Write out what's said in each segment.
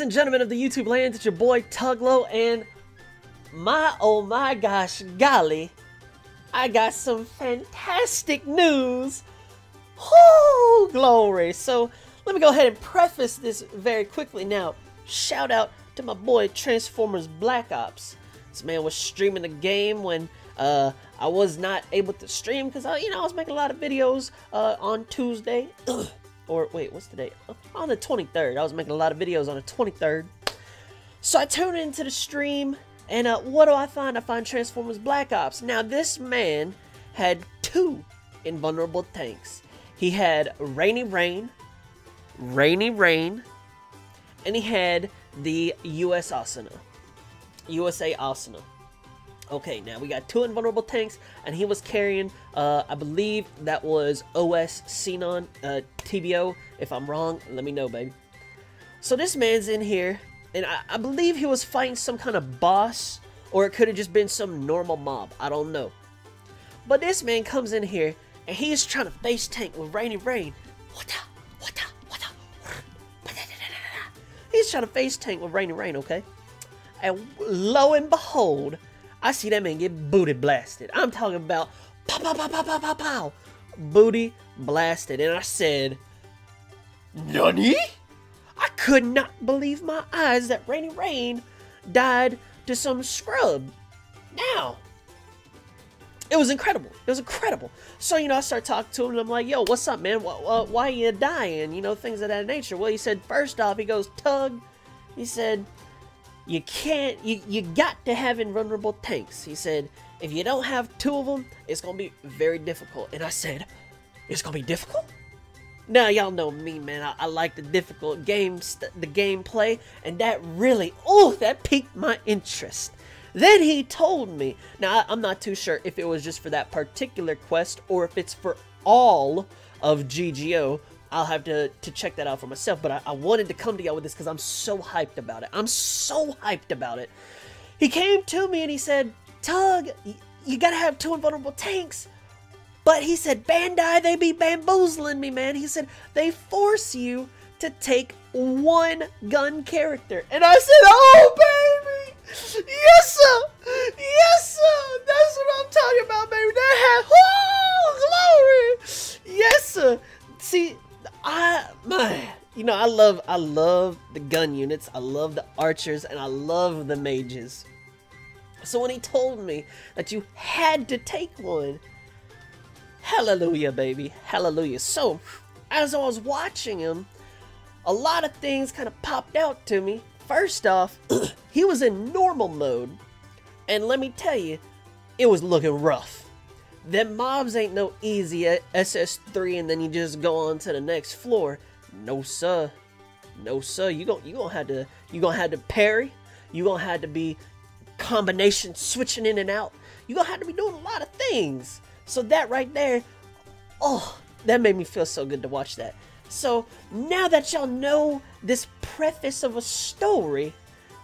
and gentlemen of the YouTube land, it's your boy Tuglo, and oh my gosh, golly, I got some fantastic news. Whoo, glory. So let me go ahead and preface this very quickly now. Shout out to my boy Transformers Black Ops. This man was streaming the game when I was not able to stream because I was making a lot of videos on Tuesday. Or wait, what's the date? On the 23rd. I was making a lot of videos on the 23rd. So I tuned into the stream, and what do I find? I find Transformers Black Ops. Now this man had two invulnerable tanks. He had Rainy Rain, and he had the USA Asuna. Okay, now we got two invulnerable tanks, and he was carrying, I believe that was OS Xenon TBO. If I'm wrong, let me know, baby. So this man's in here, and I believe he was fighting some kind of boss, or it could have just been some normal mob. I don't know. But this man comes in here, and he's trying to face tank with Rainy Rain. He's trying to face tank with Rainy Rain, okay? And lo and behold, I see that man get booty blasted. I'm talking about pow, pow, pow, pow, pow, pow, pow. Booty blasted. And I said, NANI? I could not believe my eyes that Rainy Rain died to some scrub. Now, it was incredible. It was incredible. So, I start talking to him, and I'm like, yo, what's up, man? Why are you dying? Things of that nature. Well, he said, first off, he goes, Tug, he said, you got to have invulnerable tanks. He said, if you don't have two of them, it's going to be very difficult. And I said, it's going to be difficult? Now, y'all know me, man. I like the difficult games, the gameplay, and that really, that piqued my interest. Then he told me, now I'm not too sure if it was just for that particular quest or if it's for all of GGO. I'll have to check that out for myself, but I wanted to come to y'all with this because I'm so hyped about it. I'm so hyped about it. He came to me and he said, Tug, you gotta have two invulnerable tanks. But he said, Bandai, they be bamboozling me, man. He said, they force you to take one gun character. And I said, oh, baby. Yes, sir. Yes, sir. That's what I'm talking about, baby. That had, glory. Yes, sir. See, I love the gun units, I love the archers, and I love the mages. So when he told me that you had to take one, hallelujah, baby, hallelujah. So as I was watching him, a lot of things kind of popped out to me. First off, he was in normal mode, and let me tell you, it was looking rough. Them mobs ain't no easy SS3 and then you just go on to the next floor. No sir. No sir. You gonna have to parry. You gonna have to be combination switching in and out. You gonna have to be doing a lot of things. So that right there, that made me feel so good to watch that. So now that y'all know this preface of a story,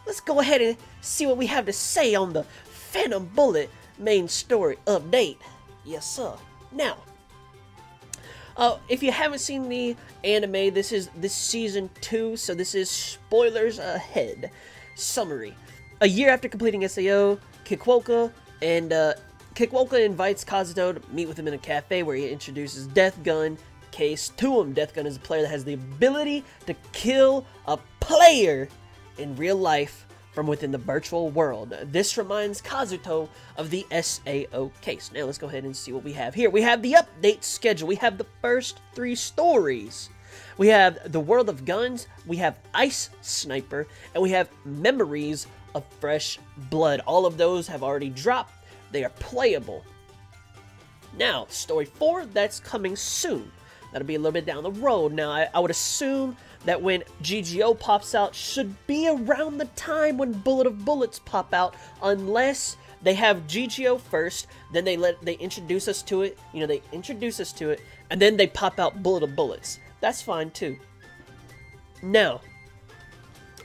let's go ahead and see what we have to say on the Phantom Bullet main story update. Yes, sir. Now, if you haven't seen the anime, this is season 2, so this is spoilers ahead. Summary: a year after completing SAO, Kikuoka invites Kazuto to meet with him in a cafe where he introduces Death Gun Case to him. Death Gun is a player that has the ability to kill a player in real life from within the virtual world. This reminds Kazuto of the SAO case. Now let's go ahead and see what we have here. We have the update schedule. We have the first 3 stories. We have the World of Guns, we have Ice Sniper, and we have Memories of Fresh Blood. All of those have already dropped. They are playable. Now, story 4, that's coming soon. That'll be a little bit down the road. Now, I would assume that when GGO pops out should be around the time when Bullet of Bullets pop out, unless they have GGO first, then they introduce us to it, they introduce us to it, and then they pop out Bullet of Bullets. That's fine too. Now,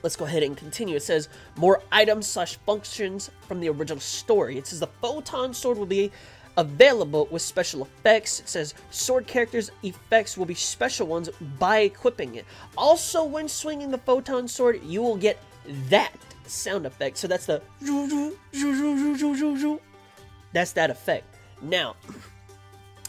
let's go ahead and continue. It says, more items/functions from the original story. It says the Photon Sword will be available with special effects. It says sword characters' effects will be special ones by equipping it. Also, when swinging the Photon Sword, you will get that sound effect. So that's the that's that effect. Now,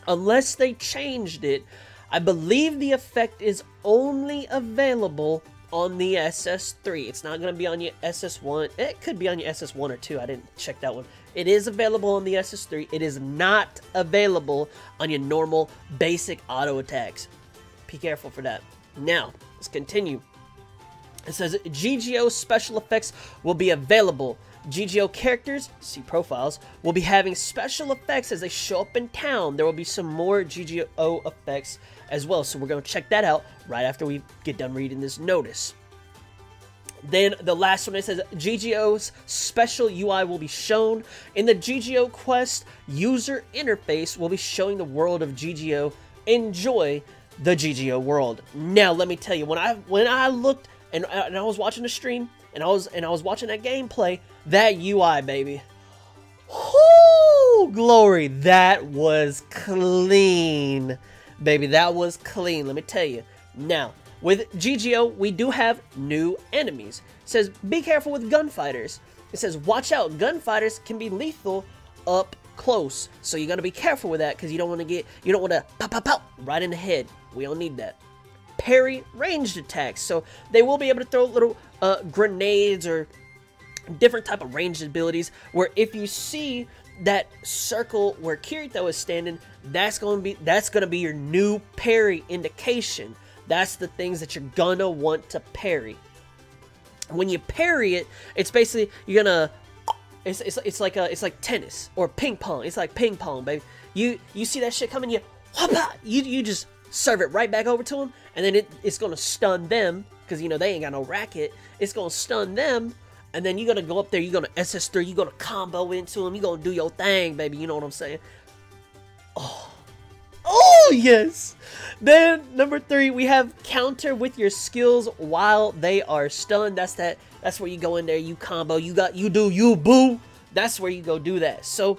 unless they changed it, I believe the effect is only available on the SS3. It's not going to be on your SS1. It could be on your SS1 or 2. I didn't check that one. It is available on the SS3. It is not available on your normal basic auto attacks. Be careful for that. Now, let's continue. It says GGO special effects will be available. GGO characters, see profiles, will be having special effects as they show up in town. There will be some more GGO effects as well, so we're going to check that out right after we get done reading this notice. Then the last one, it says GGO's special UI will be shown. In the GGO Quest user interface will be showing the world of GGO. Enjoy the GGO world. Now let me tell you, when I looked and I was watching the stream and I was watching that gameplay, that UI, baby, whoo, glory, that was clean, baby, that was clean. Let me tell you. Now, with GGO, we do have new enemies. It says, be careful with gunfighters. It says, watch out, gunfighters can be lethal up close. So you gotta be careful with that, because you don't want to pop, pop, pop right in the head. We don't need that. Parry ranged attacks. So they will be able to throw little grenades or different type of ranged abilities, where if you see that circle where Kirito is standing, that's gonna be your new parry indication. That's the things that you're gonna want to parry. When you parry it, it's basically you're gonna it's like tennis or ping pong. It's like ping pong, baby. You see that shit coming, you just serve it right back over to them, and then it's gonna stun them, because you know they ain't got no racket. It's gonna stun them, and then you're gonna go up there, you're gonna SS3, you're gonna combo into them, you're gonna do your thing, baby. You know what I'm saying? Oh yes. Then number 3, we have counter with your skills while they are stunned. That's where you go in there, you combo, you do you, boo. That's where you go do that. So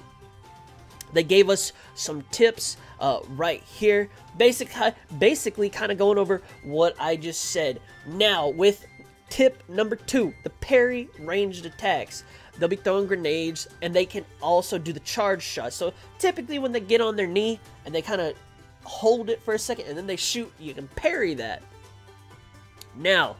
they gave us some tips right here, basically kind of going over what I just said. Now with tip number 2, the parry ranged attacks. They'll be throwing grenades, and they can also do the charge shot. So typically when they get on their knee and they kind of hold it for a second and then they shoot, you can parry that. Now,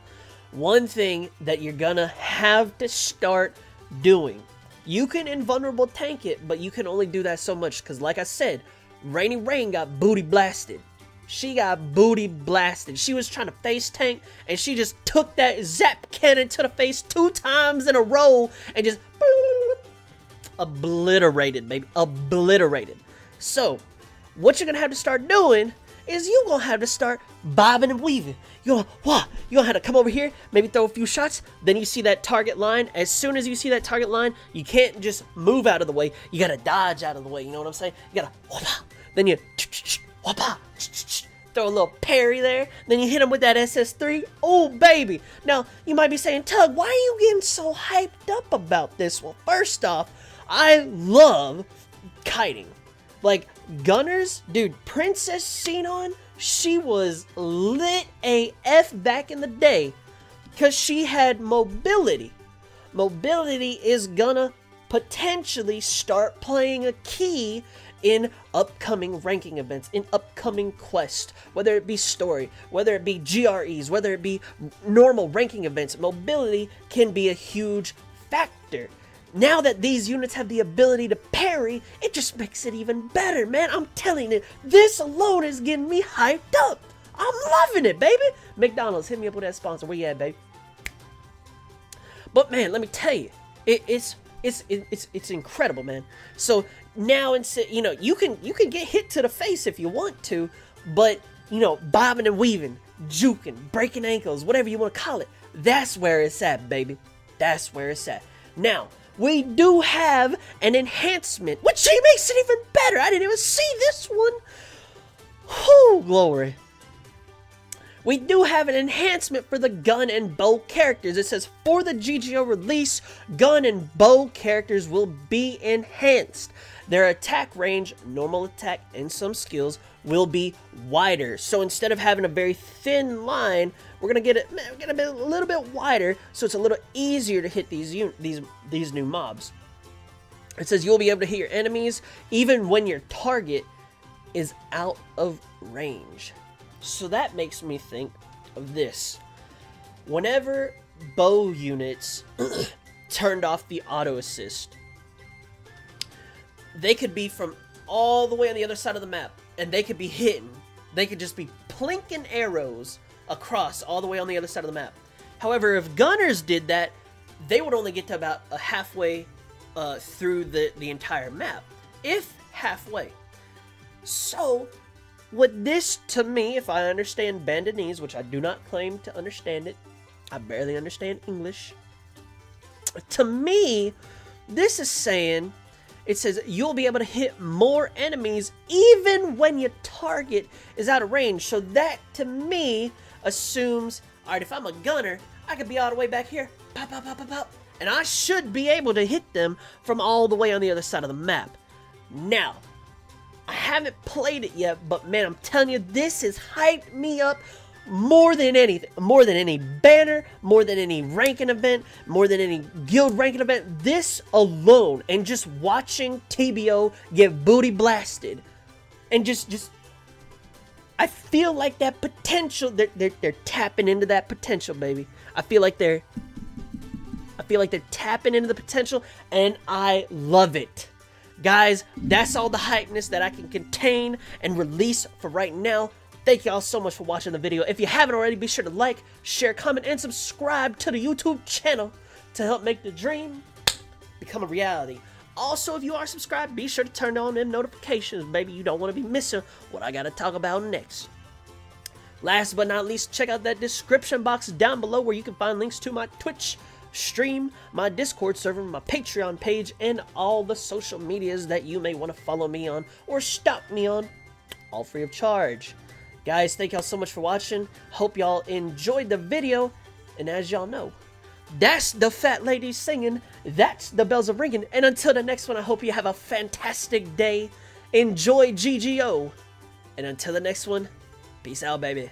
one thing that you're gonna have to start doing, you can invulnerable tank it, but you can only do that so much, because like I said, Rainy Rain got booty blasted. She got booty blasted. She was trying to face tank, and she just took that zap cannon to the face 2 times in a row and just obliterated, baby. Obliterated. So, what you're going to have to start doing is you're going to have to start bobbing and weaving. You're going to have to come over here, maybe throw a few shots, then you see that target line. As soon as you see that target line, you can't just move out of the way. You got to dodge out of the way, you know what I'm saying? You got to, then you, throw a little parry there, then you hit him with that SS3. Oh, baby. Now, you might be saying, Tug, why are you getting so hyped up about this? Well, first off, I love kiting. Like, gunners, dude, Princess Xenon, she was lit AF back in the day, because she had mobility. Mobility is gonna potentially start playing a key in upcoming ranking events, in upcoming quests, whether it be story, whether it be GREs, whether it be normal ranking events. Mobility can be a huge factor. Now that these units have the ability to parry, it just makes it even better, man. I'm telling you, this alone is getting me hyped up. I'm loving it, baby. McDonald's, hit me up with that sponsor. Where you at, baby? But man, let me tell you, it's incredible, man. So now, you know, you can get hit to the face if you want to, but you know, bobbing and weaving, juking, breaking ankles, whatever you want to call it, that's where it's at, baby. That's where it's at. Now, we do have an enhancement, which makes it even better. I didn't even see this one. Whoo, glory. we do have an enhancement for the gun and bow characters. It says, for the GGO release, gun and bow characters will be enhanced. Their attack range, normal attack, and some skills will be wider. So instead of having a very thin line, we're gonna get it a little bit wider, so it's a little easier to hit these new mobs. It says you'll be able to hit your enemies even when your target is out of range. So that makes me think of this. Whenever bow units turned off the auto assist, they could be from all the way on the other side of the map, and they could be hitting. They could just be plinking arrows across all the way on the other side of the map. However, if gunners did that, they would only get to about a halfway through the entire map, if halfway. So, what this, to me, if I understand Bandonese, which I do not claim to understand it, I barely understand English. To me, this is saying, it says you'll be able to hit more enemies even when your target is out of range. So that, to me, assumes, alright, if I'm a gunner, I could be all the way back here, pop, pop, pop, pop, pop, and I should be able to hit them from all the way on the other side of the map. Now, I haven't played it yet, but man, I'm telling you, this has hyped me up more than anything, more than any banner, more than any ranking event, more than any guild ranking event. This alone, and just watching TBO get booty blasted, and just I feel like that potential, they're tapping into that potential, baby. I feel like they're tapping into the potential, and I love it. Guys, that's all the hypeness that I can contain and release for right now. Thank y'all so much for watching the video. If you haven't already, be sure to like, share, comment, and subscribe to the YouTube channel to help make the dream become a reality. Also, if you are subscribed, be sure to turn on them notifications, baby. You don't want to be missing what I got to talk about next. Last but not least, check out that description box down below where you can find links to my Twitch stream, my Discord server, my Patreon page, and all the social medias that you may want to follow me on or stop me on, all free of charge. Guys, thank y'all so much for watching. Hope y'all enjoyed the video, and as y'all know, that's the fat lady singing, that's the bells are ringing, and until the next one, I hope you have a fantastic day. Enjoy GGO, and until the next one, peace out, baby.